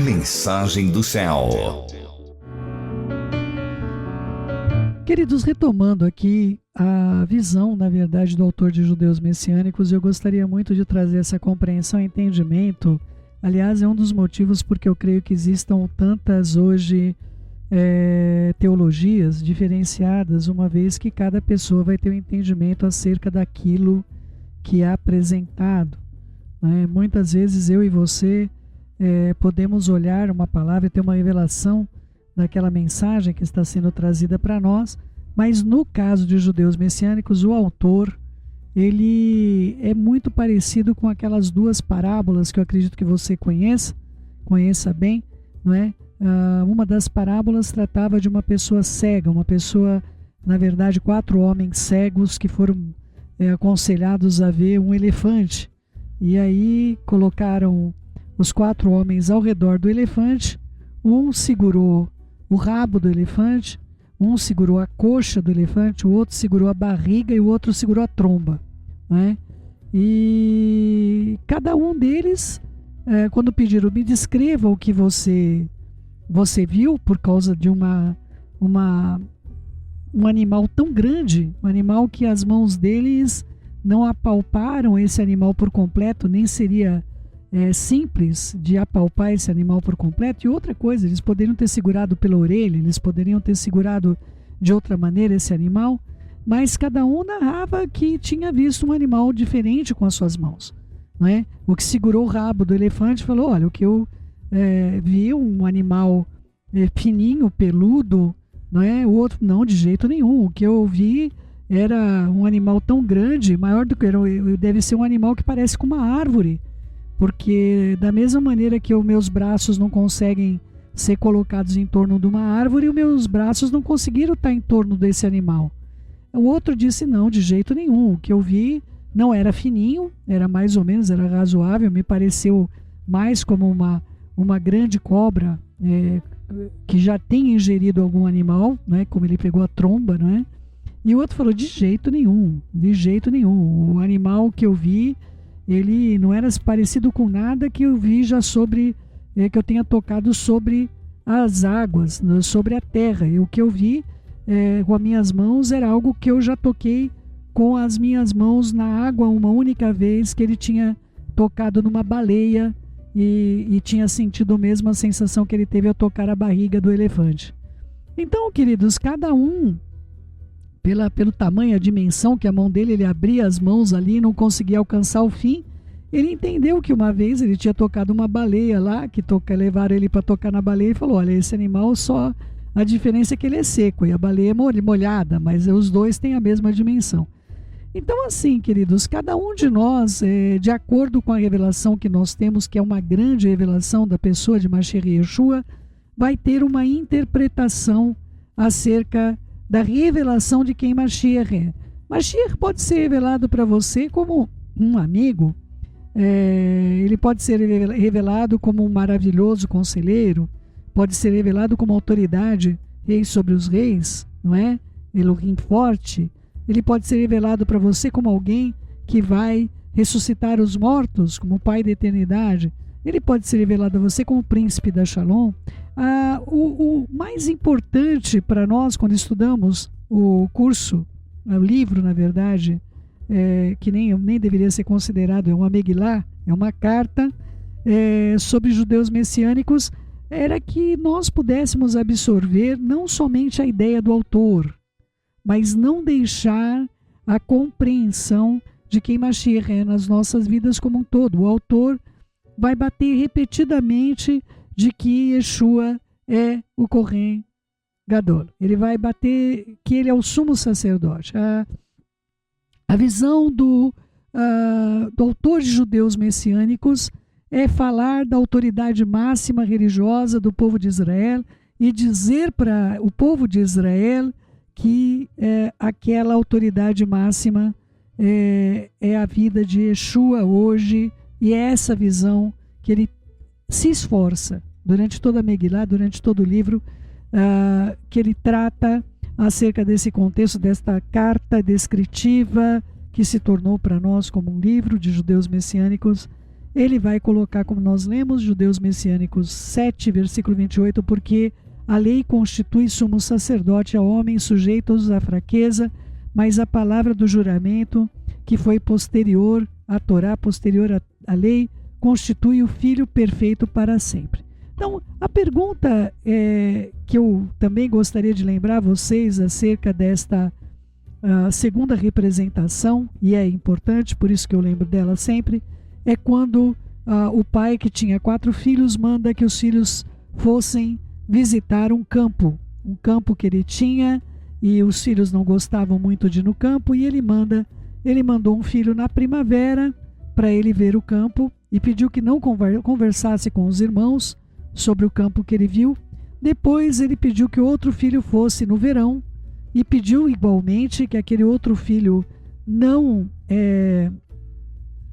Mensagem do céu. Queridos, retomando aqui a visão, na verdade, do autor de Judeus Messiânicos, eu gostaria muito de trazer essa compreensão e entendimento. Aliás, é um dos motivos porque eu creio que existam tantas hoje teologias diferenciadas, uma vez que cada pessoa vai ter um entendimento acerca daquilo que é apresentado, né? Muitas vezes eu e você podemos olhar uma palavra e ter uma revelação daquela mensagem que está sendo trazida para nós, mas no caso de Judeus Messiânicos, o autor ele é muito parecido com aquelas duas parábolas que eu acredito que você conheça bem, não é? Uma das parábolas tratava de uma pessoa cega, uma pessoa, na verdade, 4 homens cegos que foram aconselhados a ver um elefante, e aí colocaram os 4 homens ao redor do elefante. Um segurou o rabo do elefante, um segurou a coxa do elefante, o outro segurou a barriga e o outro segurou a tromba, né? E cada um deles, quando pediram, me descreva o que você viu, por causa de um animal tão grande, um animal que as mãos deles não apalparam esse animal por completo, nem seria simples de apalpar esse animal por completo. E outra coisa, eles poderiam ter segurado pela orelha, eles poderiam ter segurado de outra maneira esse animal, mas cada um narrava que tinha visto um animal diferente com as suas mãos, não é? O que segurou o rabo do elefante falou, olha, o que eu vi um animal fininho, peludo, não é? O outro, não, de jeito nenhum, o que eu vi era um animal tão grande, maior do que deve ser um animal que parece com uma árvore, porque da mesma maneira que os meus braços não conseguem ser colocados em torno de uma árvore, os meus braços não conseguiram estar em torno desse animal. O outro disse, não, de jeito nenhum, o que eu vi não era fininho, era mais ou menos, era razoável, me pareceu mais como uma grande cobra que já tem ingerido algum animal, né, como ele pegou a tromba, não é? E o outro falou, de jeito nenhum, o animal que eu vi, ele não era parecido com nada que eu vi já sobre, que eu tenha tocado sobre as águas, sobre a terra. E o que eu vi com as minhas mãos era algo que eu já toquei com as minhas mãos na água uma única vez, que ele tinha tocado numa baleia e tinha sentido mesmo a sensação que ele teve ao tocar a barriga do elefante. Então, queridos, cada um, pelo tamanho, a dimensão que a mão dele, ele abria as mãos ali e não conseguia alcançar o fim, ele entendeu que uma vez ele tinha tocado uma baleia lá, que levaram ele para tocar na baleia e falou, olha, esse animal só, a diferença é que ele é seco e a baleia é molhada, mas os dois têm a mesma dimensão. Então, assim, queridos, cada um de nós, de acordo com a revelação que nós temos, que é uma grande revelação da pessoa de Mashiach Yeshua, vai ter uma interpretação acerca da revelação de quem Mashiach é. Mashiach pode ser revelado para você como um amigo, ele pode ser revelado como um maravilhoso conselheiro, pode ser revelado como autoridade, rei sobre os reis, não é? Elohim forte. Ele pode ser revelado para você como alguém que vai ressuscitar os mortos, como o Pai da eternidade. Ele pode ser revelado a você como o príncipe da Shalom. O mais importante para nós, quando estudamos o curso, o livro, na verdade, que nem deveria ser considerado, é uma Megilá, é uma carta sobre judeus messiânicos, era que nós pudéssemos absorver não somente a ideia do autor, mas não deixar a compreensão de quem Mashiach é nas nossas vidas como um todo. O autor vai bater repetidamente de que Yeshua é o Kohen Gadol. Ele vai bater que ele é o sumo sacerdote. A visão do autor de Judeus Messiânicos é falar da autoridade máxima religiosa do povo de Israel e dizer para o povo de Israel que aquela autoridade máxima é a vida de Yeshua hoje, e é essa visão que ele se esforça durante toda a Megilá, durante todo o livro, que ele trata acerca desse contexto, desta carta descritiva que se tornou para nós como um livro de judeus messiânicos. ele vai colocar, como nós lemos, Judeus Messiânicos 7, versículo 28, porque a lei constitui sumo sacerdote a homens sujeitos à fraqueza, mas a palavra do juramento, que foi posterior à Torá, posterior à lei, constitui o Filho perfeito para sempre. Então, a pergunta que eu também gostaria de lembrar a vocês acerca desta segunda representação, e é importante, por isso que eu lembro dela sempre, é quando o pai que tinha 4 filhos manda que os filhos fossem visitar um campo que ele tinha, e os filhos não gostavam muito de ir no campo, e ele mandou um filho na primavera para ele ver o campo, e pediu que não conversasse com os irmãos sobre o campo que ele viu. Depois ele pediu que outro filho fosse no verão, e pediu igualmente que aquele outro filho não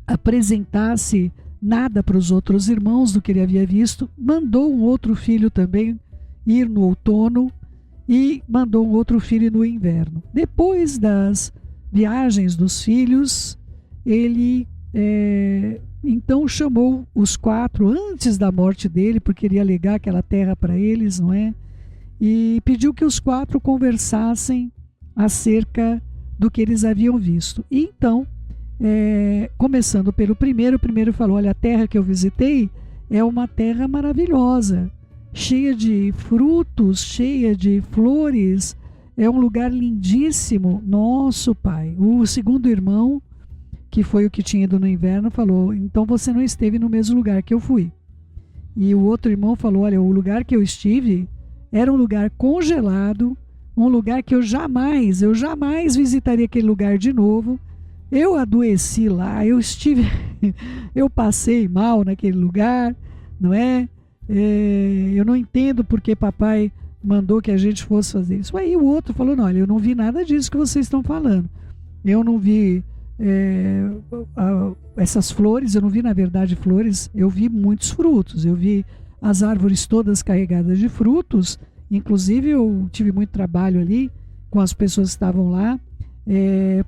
apresentasse nada para os outros irmãos do que ele havia visto. Mandou um outro filho também ir no outono e mandou um outro filho no inverno. Depois das viagens dos filhos, ele então chamou os 4 antes da morte dele, porque ele ia legar aquela terra para eles, não é? E pediu que os 4 conversassem acerca do que eles haviam visto. E então, começando pelo primeiro, o primeiro falou: olha, a terra que eu visitei é uma terra maravilhosa, cheia de frutos, cheia de flores, é um lugar lindíssimo. Nosso pai. O segundo irmão, que foi o que tinha ido no inverno, falou: então você não esteve no mesmo lugar que eu fui. E o outro irmão falou: olha, o lugar que eu estive era um lugar congelado, um lugar que eu jamais visitaria aquele lugar de novo. Eu adoeci lá, eu passei mal naquele lugar, não é? Eu não entendo porque papai mandou que a gente fosse fazer isso. Aí o outro falou: não, olha, eu não vi nada disso que vocês estão falando. Eu não vi essas flores, eu não vi, na verdade, flores, eu vi muitos frutos, eu vi as árvores todas carregadas de frutos. Inclusive eu tive muito trabalho ali com as pessoas que estavam lá,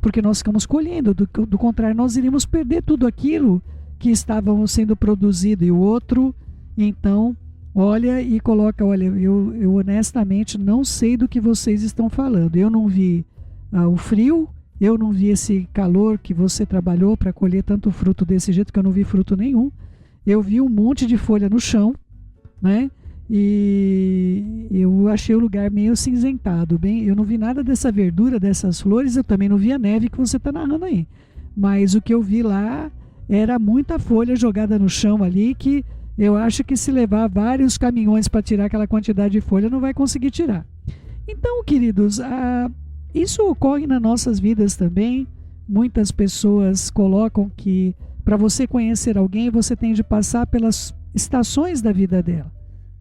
porque nós ficamos colhendo, do contrário nós iríamos perder tudo aquilo que estava sendo produzido. E o outro então olha e coloca: olha, eu honestamente não sei do que vocês estão falando, eu não vi o frio, eu não vi esse calor que você trabalhou para colher tanto fruto desse jeito, que eu não vi fruto nenhum. Eu vi um monte de folha no chão, né? E eu achei o lugar meio cinzentado. Eu não vi nada dessa verdura, dessas flores. Eu também não vi a neve que você está narrando aí. Mas o que eu vi lá era muita folha jogada no chão ali, que eu acho que se levar vários caminhões para tirar aquela quantidade de folha, não vai conseguir tirar. Então, queridos, isso ocorre nas nossas vidas também. Muitas pessoas colocam que para você conhecer alguém, você tem de passar pelas estações da vida dela,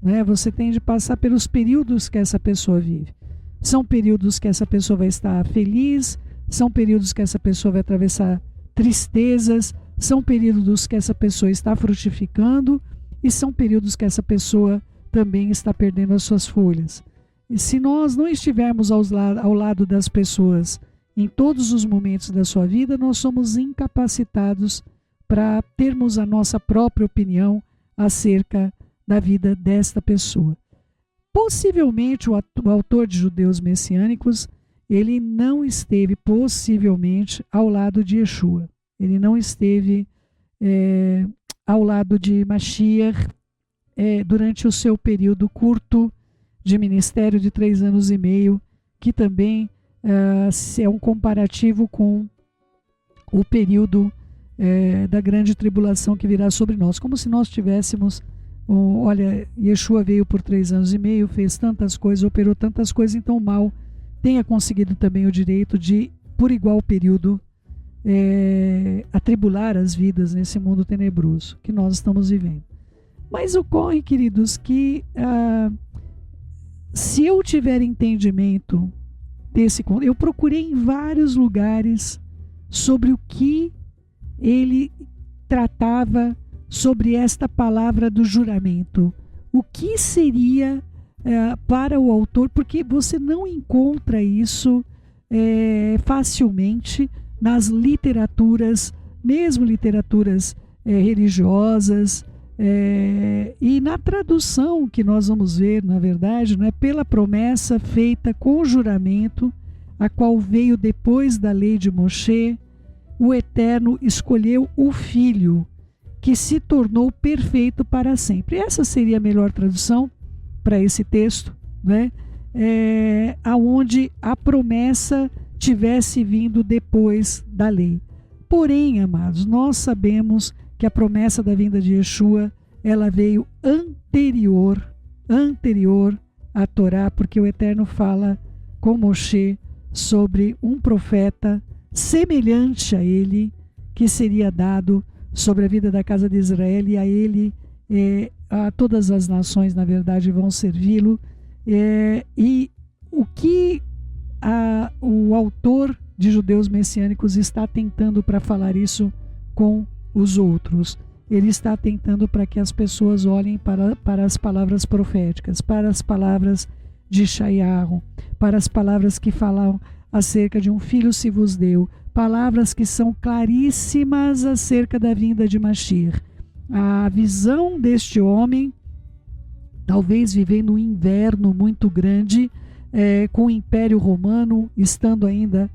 né? Você tem de passar pelos períodos que essa pessoa vive. São períodos que essa pessoa vai estar feliz, são períodos que essa pessoa vai atravessar tristezas, são períodos que essa pessoa está frutificando, e são períodos que essa pessoa também está perdendo as suas folhas. E se nós não estivermos ao lado das pessoas em todos os momentos da sua vida, nós somos incapacitados para termos a nossa própria opinião acerca da vida desta pessoa. Possivelmente o autor de Judeus Messiânicos, ele não esteve possivelmente ao lado de Yeshua. Ele não esteve ao lado de Mashiach durante o seu período curto de ministério de 3 anos e meio, que também é um comparativo com o período da grande tribulação que virá sobre nós, como se nós tivéssemos, olha, Yeshua veio por 3 anos e meio, fez tantas coisas, operou tantas coisas, então o mal tenha conseguido também o direito de, por igual período, atribular as vidas nesse mundo tenebroso que nós estamos vivendo. Mas ocorre, queridos, que se eu tiver entendimento eu procurei em vários lugares sobre o que ele tratava sobre esta palavra do juramento. O que seria para o autor, porque você não encontra isso facilmente nas literaturas, mesmo literaturas religiosas, e na tradução que nós vamos ver, na verdade, não é pela promessa feita com juramento, a qual veio depois da lei de Moshe, o Eterno escolheu o Filho, que se tornou perfeito para sempre. Essa seria a melhor tradução para esse texto, né? Aonde a promessa tivesse vindo depois da lei. Porém, amados, nós sabemos que a promessa da vinda de Yeshua, ela veio anterior à Torá, porque o Eterno fala com Moshe sobre um profeta semelhante a ele, que seria dado sobre a vida da casa de Israel, e a ele, a todas as nações, na verdade, vão servi-lo. E o que o autor de Judeus Messiânicos está tentando para falar isso com os outros? Ele está tentando para que as pessoas olhem para as palavras proféticas, para as palavras de Yeshayahu, para as palavras que falam acerca de um filho se vos deu, palavras que são claríssimas acerca da vinda de Mashiach. A visão deste homem, talvez vivendo um inverno muito grande, com o Império Romano estando ainda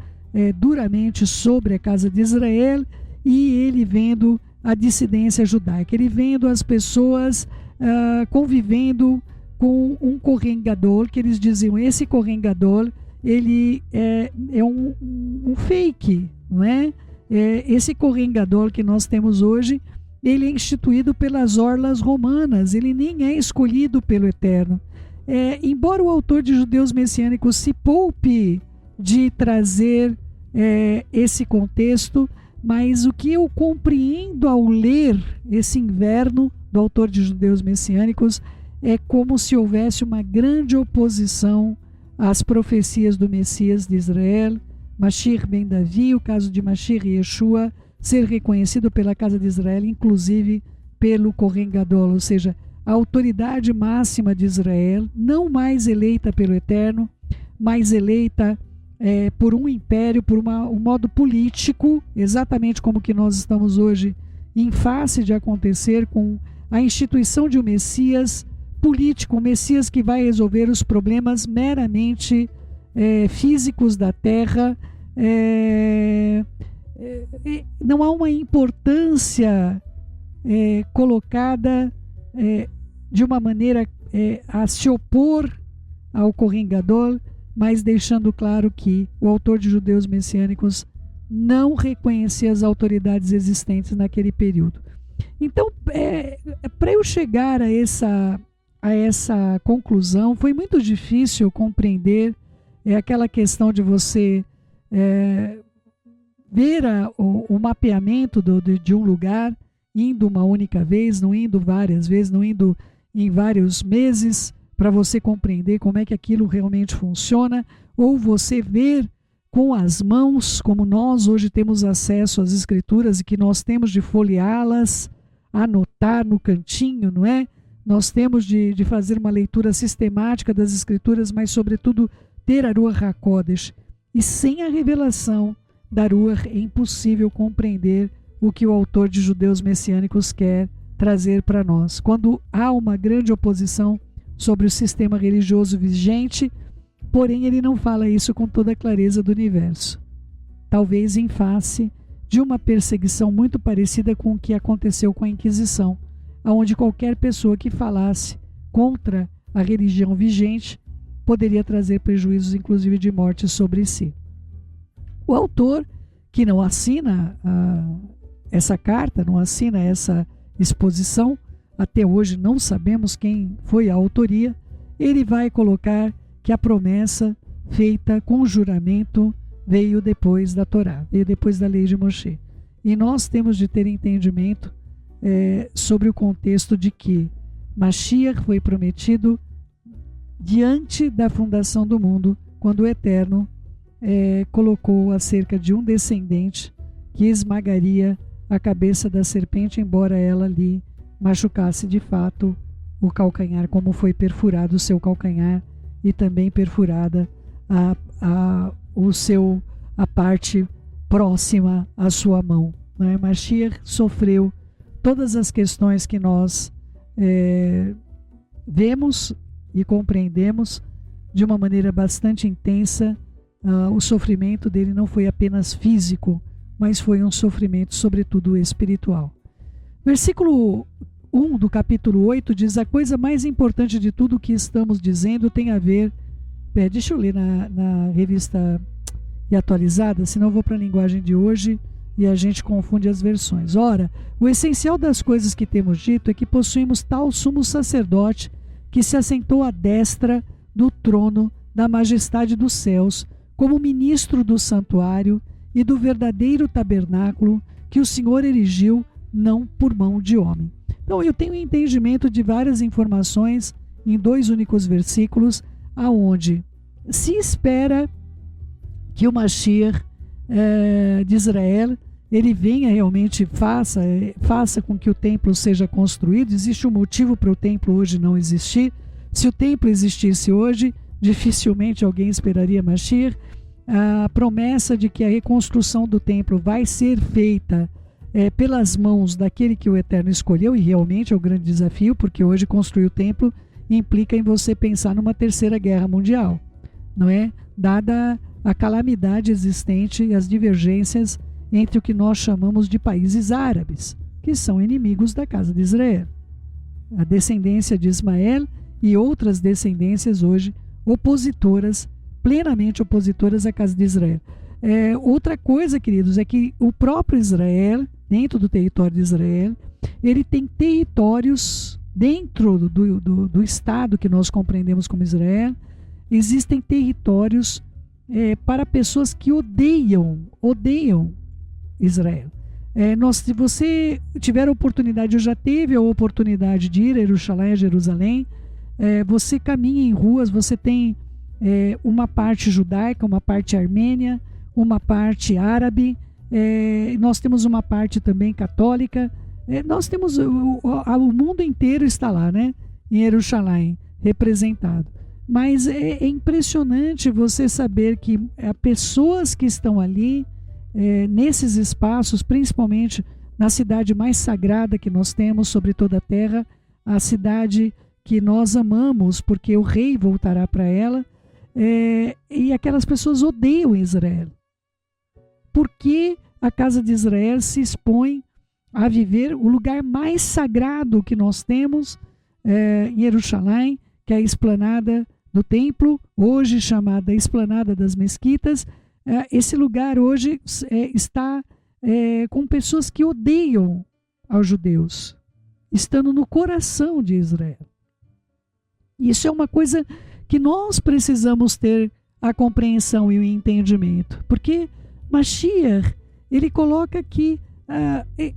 duramente sobre a casa de Israel, e ele vendo a dissidência judaica, ele vendo as pessoas convivendo com um Kohen Gadol, que eles diziam, esse Kohen Gadol, ele é um fake, não é? Esse Kohen Gadol que nós temos hoje, ele é instituído pelas orlas romanas, ele nem é escolhido pelo Eterno. Embora o autor de Judeus Messiânicos se poupe de trazer esse contexto, mas o que eu compreendo ao ler esse inverno do autor de Judeus Messiânicos é como se houvesse uma grande oposição às profecias do Messias de Israel, Mashiach ben Davi, o caso de Mashiach e Yeshua, ser reconhecido pela casa de Israel, inclusive pelo Kohen Gadol, ou seja, a autoridade máxima de Israel, não mais eleita pelo Eterno, mas eleita por um império, por um modo político, exatamente como que nós estamos hoje em face de acontecer com a instituição de um Messias político, um Messias que vai resolver os problemas meramente físicos da terra. Não há uma importância colocada de uma maneira a se opor ao Kohen Gadol, mas deixando claro que o autor de Judeus Messiânicos não reconhecia as autoridades existentes naquele período. Então, para eu chegar a essa conclusão, foi muito difícil compreender aquela questão de você ver o mapeamento de um lugar, indo uma única vez, não indo várias vezes, não indo em vários meses, para você compreender como é que aquilo realmente funciona, ou você ver com as mãos, como nós hoje temos acesso às escrituras e que nós temos de folheá-las, anotar no cantinho, não é? Nós temos de fazer uma leitura sistemática das escrituras, mas sobretudo ter a Ruach HaKodesh. E sem a revelação da Ruach é impossível compreender o que o autor de Judeus Messiânicos quer trazer para nós. Quando há uma grande oposição sobre o sistema religioso vigente, porém ele não fala isso com toda a clareza do universo. Talvez em face de uma perseguição muito parecida com o que aconteceu com a Inquisição, onde qualquer pessoa que falasse contra a religião vigente poderia trazer prejuízos, inclusive de morte, sobre si. O autor, que não assina essa carta, não assina essa exposição, até hoje não sabemos quem foi a autoria, ele vai colocar que a promessa feita com juramento veio depois da Torá, veio depois da lei de Moshe. E nós temos de ter entendimento sobre o contexto de que Mashiach foi prometido diante da fundação do mundo, quando o Eterno colocou acerca de um descendente que esmagaria a cabeça da serpente, embora ela lhe machucasse de fato o calcanhar, como foi perfurado o seu calcanhar e também perfurada a parte próxima à sua mão. Mashiach sofreu todas as questões que nós vemos e compreendemos de uma maneira bastante intensa, o sofrimento dele não foi apenas físico, mas foi um sofrimento sobretudo espiritual. Versículo 1 do capítulo 8 diz: a coisa mais importante de tudo o que estamos dizendo tem a ver... deixa eu ler na revista e atualizada, senão eu vou para a linguagem de hoje e a gente confunde as versões. Ora, o essencial das coisas que temos dito é que possuímos tal sumo sacerdote que se assentou à destra do trono da majestade dos céus, como ministro do santuário e do verdadeiro tabernáculo que o Senhor erigiu, não por mão de homem. Então eu tenho entendimento de várias informações em 2 únicos versículos, aonde se espera que o Mashiach de Israel, ele venha realmente, faça com que o templo seja construído. Existe um motivo para o templo hoje não existir. Se o templo existisse hoje, dificilmente alguém esperaria Mashiach. A promessa de que a reconstrução do templo vai ser feita pelas mãos daquele que o Eterno escolheu, e realmente é o grande desafio, porque hoje construir o templo implica em você pensar numa terceira guerra mundial, não é? Dada a calamidade existente e as divergências entre o que nós chamamos de países árabes, que são inimigos da casa de Israel. A descendência de Ismael e outras descendências hoje opositoras, plenamente opositoras à casa de Israel. Outra coisa, queridos, é que o próprio Israel, dentro do território de Israel, ele tem territórios dentro do Estado que nós compreendemos como Israel. Existem territórios para pessoas que odeiam Israel. Se você tiver a oportunidade, eu já tive a oportunidade de ir a Jerusalém, você caminha em ruas, você tem uma parte judaica, uma parte armênia, uma parte árabe, nós temos uma parte também católica, nós temos o mundo inteiro está lá, né, em Jerusalém, representado. Mas é impressionante você saber que pessoas que estão ali, nesses espaços, principalmente na cidade mais sagrada que nós temos sobre toda a terra, a cidade que nós amamos, porque o rei voltará para ela, e aquelas pessoas odeiam Israel. Por que a casa de Israel se expõe a viver o lugar mais sagrado que nós temos em Jerusalém, que é a esplanada do templo, hoje chamada Esplanada das Mesquitas? Esse lugar hoje está com pessoas que odeiam aos judeus, estando no coração de Israel. Isso é uma coisa que nós precisamos ter a compreensão e o entendimento, porque Mashiach, ele coloca que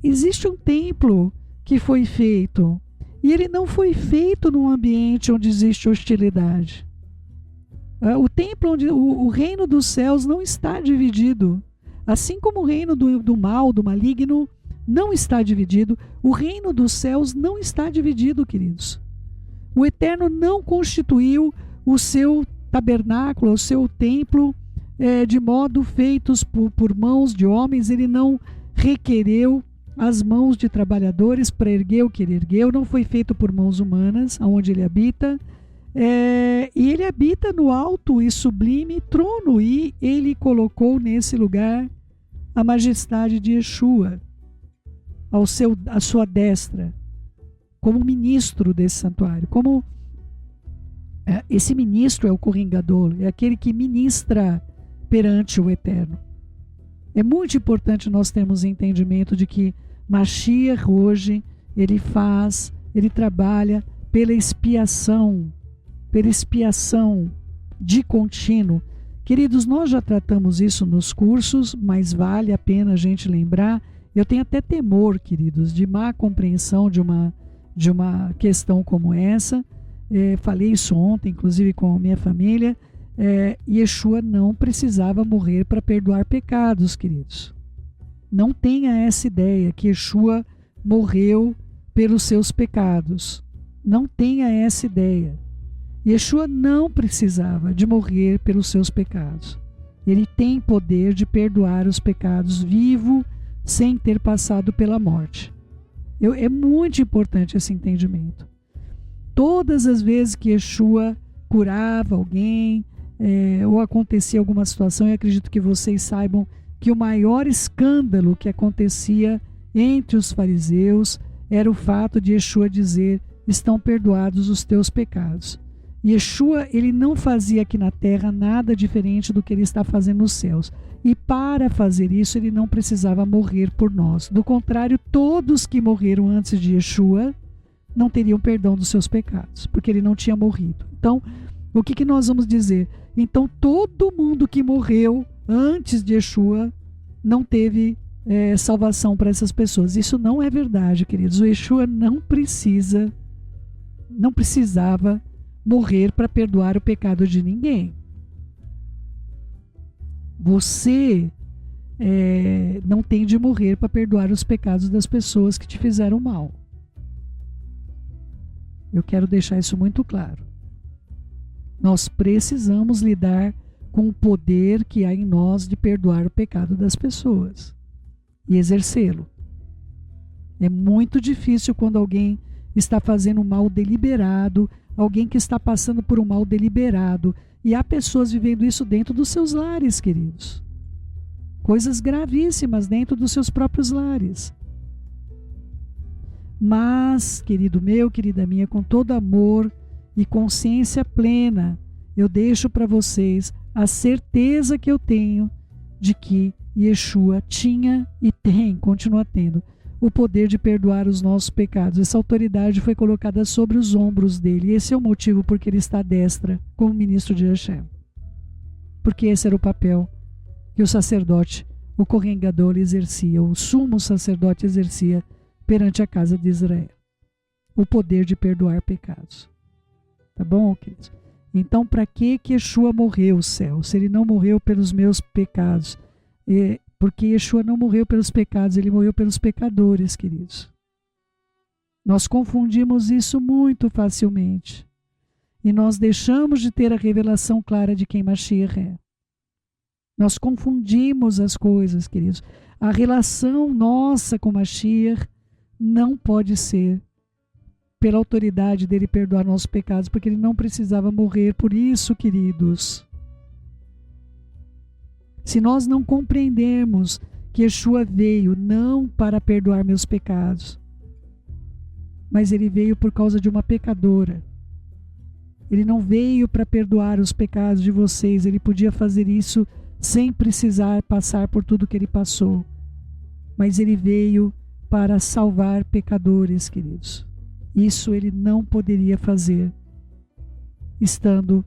existe um templo que foi feito, e ele não foi feito num ambiente onde existe hostilidade. O templo, onde o reino dos céus não está dividido, assim como o reino do mal, do maligno, não está dividido, o reino dos céus não está dividido, queridos. O Eterno não constituiu o seu tabernáculo, o seu templo, de modo feitos por mãos de homens. Ele não requereu as mãos de trabalhadores para erguer o que ele ergueu, não foi feito por mãos humanas, aonde ele habita. E ele habita no alto e sublime trono, e ele colocou nesse lugar a majestade de Yeshua à sua destra, como ministro desse santuário. Como esse ministro é o Kohen Gadol, é aquele que ministra perante o Eterno. É muito importante nós termos entendimento de que Mashiach hoje, ele trabalha pela expiação de contínuo. Queridos, nós já tratamos isso nos cursos, mas vale a pena a gente lembrar. Eu tenho até temor, queridos, de má compreensão de uma questão como essa. Falei isso ontem, inclusive com a minha família. Yeshua não precisava morrer para perdoar pecados, queridos. Não tenha essa ideia que Yeshua morreu pelos seus pecados. Não tenha essa ideia. Yeshua não precisava de morrer pelos seus pecados. Ele tem poder de perdoar os pecados vivo, sem ter passado pela morte. É muito importante esse entendimento. Todas as vezes que Yeshua curava alguém, ou acontecia alguma situação, eu acredito que vocês saibam que o maior escândalo que acontecia entre os fariseus era o fato de Yeshua dizer: estão perdoados os teus pecados. Yeshua, ele não fazia aqui na terra nada diferente do que ele está fazendo nos céus. E para fazer isso, ele não precisava morrer por nós. Do contrário, todos que morreram antes de Yeshua não teriam perdão dos seus pecados, porque ele não tinha morrido. Então, o que nós vamos dizer? Então, todo mundo que morreu antes de Yeshua não teve salvação para essas pessoas. Isso não é verdade, queridos. O Yeshua não precisava morrer para perdoar o pecado de ninguém. Você não tem de morrer para perdoar os pecados das pessoas que te fizeram mal. Eu quero deixar isso muito claro. Nós precisamos lidar com o poder que há em nós de perdoar o pecado das pessoas e exercê-lo. É muito difícil quando alguém está fazendo um mal deliberado, alguém que está passando por um mal deliberado, e há pessoas vivendo isso dentro dos seus lares, queridos. Coisas gravíssimas dentro dos seus próprios lares. Mas, querido meu, querida minha, com todo amor e consciência plena, eu deixo para vocês a certeza que eu tenho de que Yeshua tinha e tem, continua tendo, o poder de perdoar os nossos pecados. Essa autoridade foi colocada sobre os ombros dele. Esse é o motivo porque ele está à destra como ministro de Hashem. Porque esse era o papel que o sacerdote, o Kohen Gadol, exercia, o sumo sacerdote exercia perante a casa de Israel. O poder de perdoar pecados. Tá bom, queridos? Então, para que Yeshua morreu, céu? Se ele não morreu pelos meus pecados? Porque Yeshua não morreu pelos pecados, ele morreu pelos pecadores, queridos. Nós confundimos isso muito facilmente. E nós deixamos de ter a revelação clara de quem Mashiach é. Nós confundimos as coisas, queridos. A relação nossa com Mashiach não pode ser pela autoridade dele perdoar nossos pecados, porque ele não precisava morrer por isso, queridos. Se nós não compreendermos que Yeshua veio não para perdoar meus pecados, mas ele veio por causa de uma pecadora. Ele não veio para perdoar os pecados de vocês, ele podia fazer isso sem precisar passar por tudo que ele passou. Mas ele veio para salvar pecadores, queridos. Isso ele não poderia fazer estando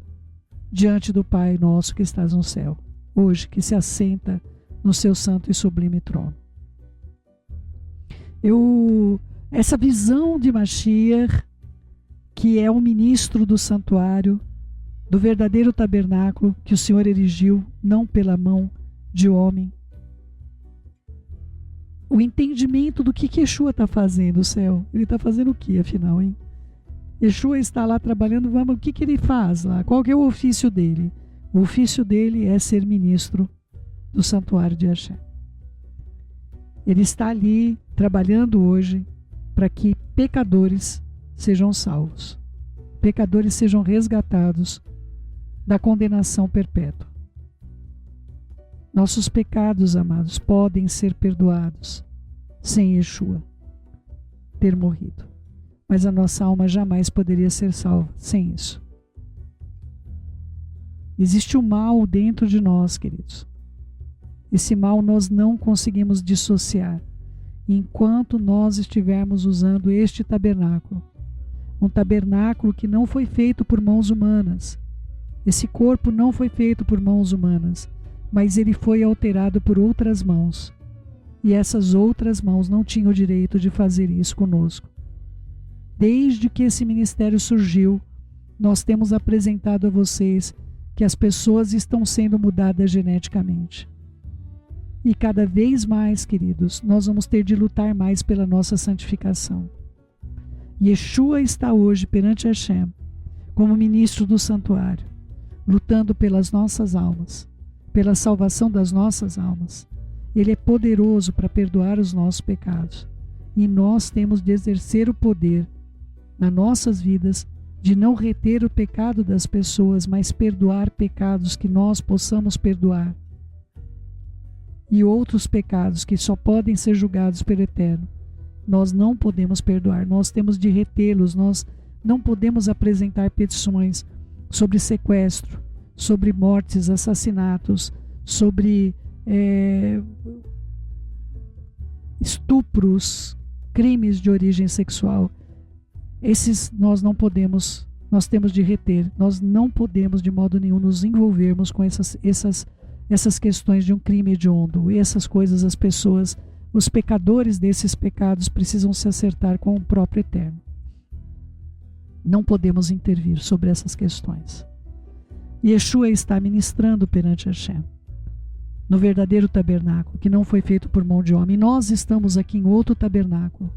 diante do Pai nosso que estás no céu, hoje, que se assenta no seu santo e sublime trono. Essa visão de Mashiach, que é o ministro do santuário, do verdadeiro tabernáculo que o Senhor erigiu, não pela mão de homem. O entendimento do que Yeshua está fazendo, o céu. Ele está fazendo o que, afinal, hein? Yeshua está lá trabalhando, o que ele faz lá? Qual que é o ofício dele? O ofício dele é ser ministro do santuário de Hashem. Ele está ali trabalhando hoje para que pecadores sejam salvos. Pecadores sejam resgatados da condenação perpétua. Nossos pecados, amados, podem ser perdoados sem Yeshua ter morrido. Mas a nossa alma jamais poderia ser salva sem isso. Existe um mal dentro de nós, queridos. Esse mal nós não conseguimos dissociar enquanto nós estivermos usando este tabernáculo. Um tabernáculo que não foi feito por mãos humanas. Esse corpo não foi feito por mãos humanas, mas ele foi alterado por outras mãos. E essas outras mãos não tinham o direito de fazer isso conosco. Desde que esse ministério surgiu, nós temos apresentado a vocês que as pessoas estão sendo mudadas geneticamente. E cada vez mais, queridos, nós vamos ter de lutar mais pela nossa santificação. Yeshua está hoje perante Hashem, como ministro do santuário, lutando pelas nossas almas, pela salvação das nossas almas. Ele é poderoso para perdoar os nossos pecados. e nós temos de exercer o poder nas nossas vidas de não reter o pecado das pessoas, mas perdoar pecados que nós possamos perdoar. E outros pecados que só podem ser julgados pelo Eterno, nós não podemos perdoar, nós temos de retê-los, nós não podemos apresentar petições sobre sequestro, sobre mortes, assassinatos, sobre estupros, crimes de origem sexual. Esses nós não podemos, nós temos de reter, nós não podemos de modo nenhum nos envolvermos com essas questões de um crime hediondo. Essas coisas, as pessoas, os pecadores desses pecados precisam se acertar com o próprio Eterno. Não podemos intervir sobre essas questões. Yeshua está ministrando perante Hashem, no verdadeiro tabernáculo, que não foi feito por mão de homem. Nós estamos aqui em outro tabernáculo,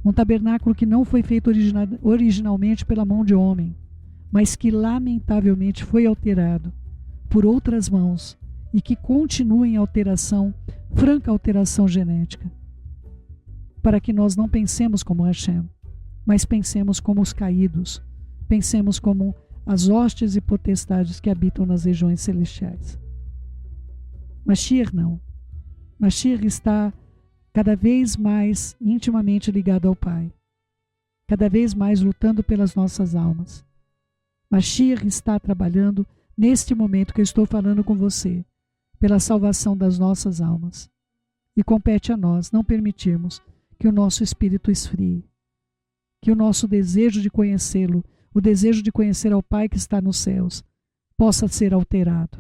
um tabernáculo que não foi feito originalmente pela mão de homem, mas que lamentavelmente foi alterado por outras mãos e que continua em alteração, franca alteração genética, para que nós não pensemos como Hashem, mas pensemos como os caídos, pensemos como as hostes e potestades que habitam nas regiões celestiais. Mashiach não. Mashiach está cada vez mais intimamente ligado ao Pai, cada vez mais lutando pelas nossas almas. Mashiach está trabalhando neste momento que eu estou falando com você, pela salvação das nossas almas. E compete a nós não permitirmos que o nosso espírito esfrie, que o nosso desejo de conhecê-lo, o desejo de conhecer ao Pai que está nos céus, possa ser alterado.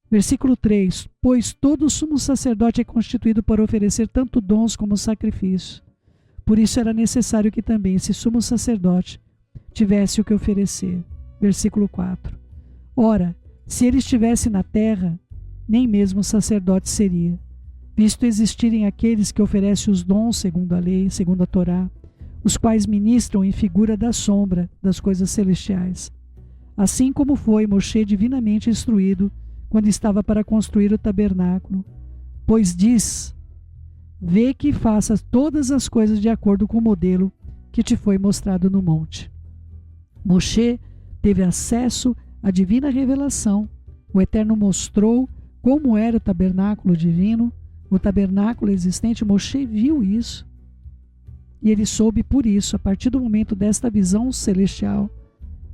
Versículo 3: Pois todo sumo sacerdote é constituído para oferecer tanto dons como sacrifícios. Por isso era necessário que também esse sumo sacerdote tivesse o que oferecer. Versículo 4: Ora, se ele estivesse na terra, nem mesmo sacerdote seria, visto existirem aqueles que oferecem os dons segundo a lei, segundo a Torá, os quais ministram em figura da sombra das coisas celestiais. Assim como foi Moshe divinamente instruído quando estava para construir o tabernáculo, pois diz: vê que faças todas as coisas de acordo com o modelo que te foi mostrado no monte. Moshe teve acesso à divina revelação. O Eterno mostrou como era o tabernáculo divino, o tabernáculo existente. Moshe viu isso. E ele soube por isso, a partir do momento desta visão celestial,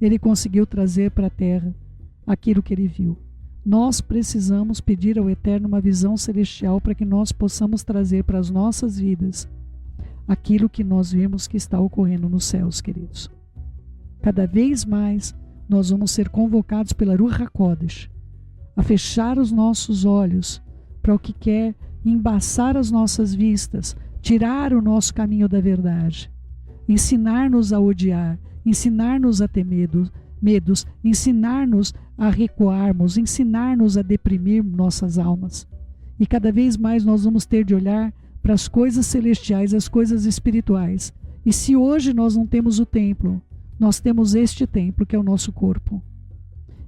ele conseguiu trazer para a terra aquilo que ele viu. Nós precisamos pedir ao Eterno uma visão celestial para que nós possamos trazer para as nossas vidas aquilo que nós vimos que está ocorrendo nos céus, queridos. Cada vez mais nós vamos ser convocados pela Ruach HaKodesh a fechar os nossos olhos para o que quer embaçar as nossas vistas, tirar o nosso caminho da verdade, ensinar-nos a odiar, ensinar-nos a ter medos, ensinar-nos a recuarmos, ensinar-nos a deprimir nossas almas. E cada vez mais nós vamos ter de olhar para as coisas celestiais, as coisas espirituais. E se hoje nós não temos o templo, nós temos este templo que é o nosso corpo.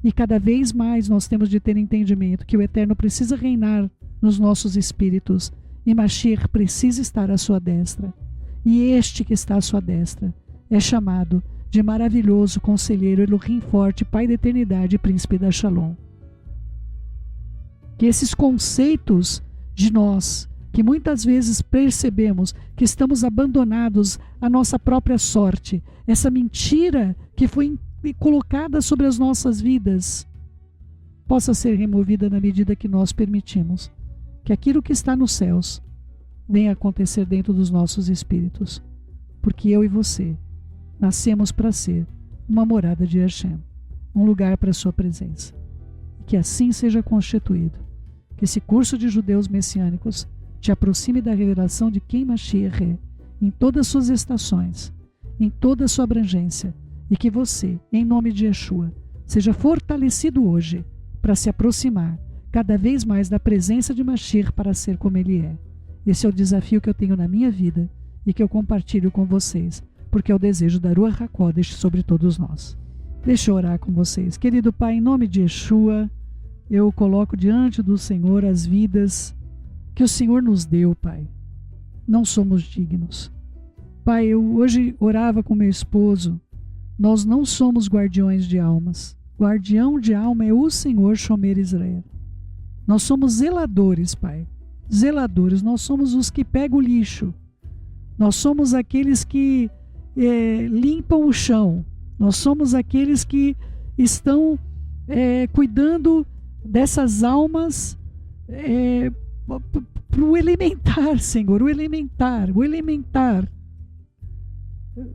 E cada vez mais nós temos de ter entendimento que o Eterno precisa reinar nos nossos espíritos e Mashiach precisa estar à sua destra. E este que está à sua destra é chamado de maravilhoso conselheiro, Elohim forte, Pai da eternidade e príncipe da Shalom. Que esses conceitos de nós, que muitas vezes percebemos que estamos abandonados à nossa própria sorte, essa mentira que foi colocada sobre as nossas vidas, possa ser removida na medida que nós permitimos que aquilo que está nos céus venha acontecer dentro dos nossos espíritos, porque eu e você nascemos para ser uma morada de Hashem, um lugar para a sua presença. Que assim seja constituído, que esse curso de judeus messiânicos te aproxime da revelação de quem Mashiach é, em todas as suas estações, em toda a sua abrangência, e que você, em nome de Yeshua, seja fortalecido hoje para se aproximar cada vez mais da presença de Mashiach para ser como ele é. Esse é o desafio que eu tenho na minha vida e que eu compartilho com vocês, porque é o desejo da Ruach HaKodesh sobre todos nós. Deixa eu orar com vocês. Querido Pai, em nome de Yeshua, eu coloco diante do Senhor as vidas que o Senhor nos deu, Pai. não somos dignos. Pai, eu hoje orava com meu esposo. Nós não somos guardiões de almas. Guardião de alma é o Senhor Shomer Israel. Nós somos zeladores, Pai. Zeladores. Nós somos os que pegam o lixo. Nós somos aqueles que limpam o chão. Nós somos aqueles que estão cuidando dessas almas para o elementar, Senhor. O elementar.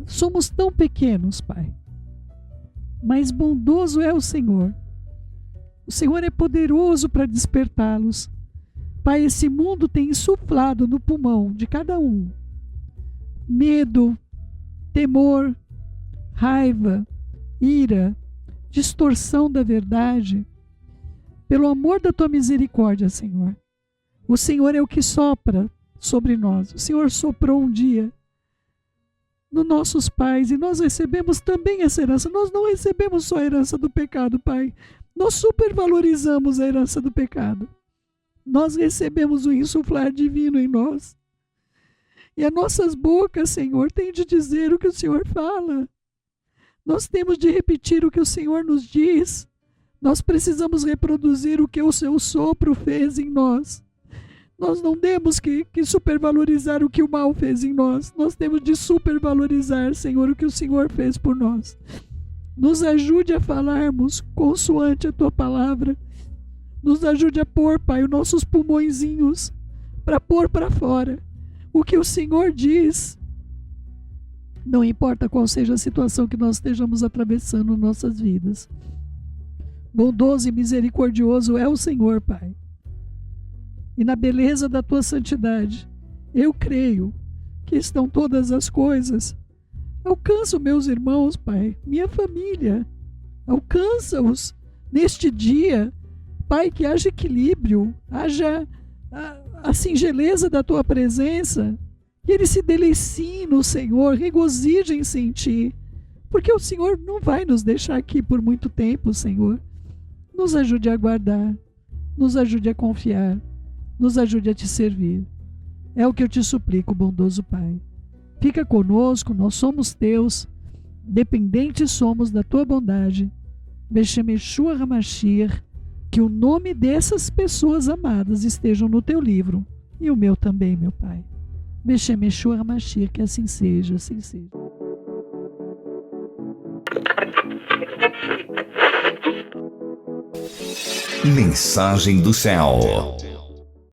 Somos tão pequenos, Pai. Mas bondoso é o Senhor. O Senhor é poderoso para despertá-los. Pai, esse mundo tem insuflado no pulmão de cada um medo, temor, raiva, ira, distorção da verdade. Pelo amor da tua misericórdia, Senhor. O Senhor é o que sopra sobre nós. O Senhor soprou um dia nos nossos pais e nós recebemos também essa herança. Nós não recebemos só a herança do pecado, Pai. Nós supervalorizamos a herança do pecado. Nós recebemos o insuflar divino em nós. E as nossas bocas, Senhor, têm de dizer o que o Senhor fala. Nós temos de repetir o que o Senhor nos diz. Nós precisamos reproduzir o que o seu sopro fez em nós. Nós não temos que supervalorizar o que o mal fez em nós. Nós temos de supervalorizar, Senhor, o que o Senhor fez por nós. Nos ajude a falarmos consoante a tua palavra. Nos ajude a pôr, Pai, os nossos pulmõezinhos para pôr para fora o que o Senhor diz. Não importa qual seja a situação que nós estejamos atravessando em nossas vidas. Bondoso e misericordioso é o Senhor, Pai. E na beleza da tua santidade, eu creio que estão todas as coisas. Alcança os meus irmãos, Pai, minha família. Alcança-os neste dia, Pai, que haja equilíbrio, haja a singeleza da tua presença, que eles se deliciem no Senhor, regozijem-se em ti, porque o Senhor não vai nos deixar aqui por muito tempo, Senhor. Nos ajude a aguardar, nos ajude a confiar, nos ajude a te servir. É o que eu te suplico, bondoso Pai. Fica conosco, nós somos teus, dependentes somos da tua bondade. Beshem Yeshua HaMashiach, que o nome dessas pessoas amadas estejam no teu livro, e o meu também, meu Pai. Beshem Yeshua HaMashiach, que assim seja, assim seja. Mensagem do céu.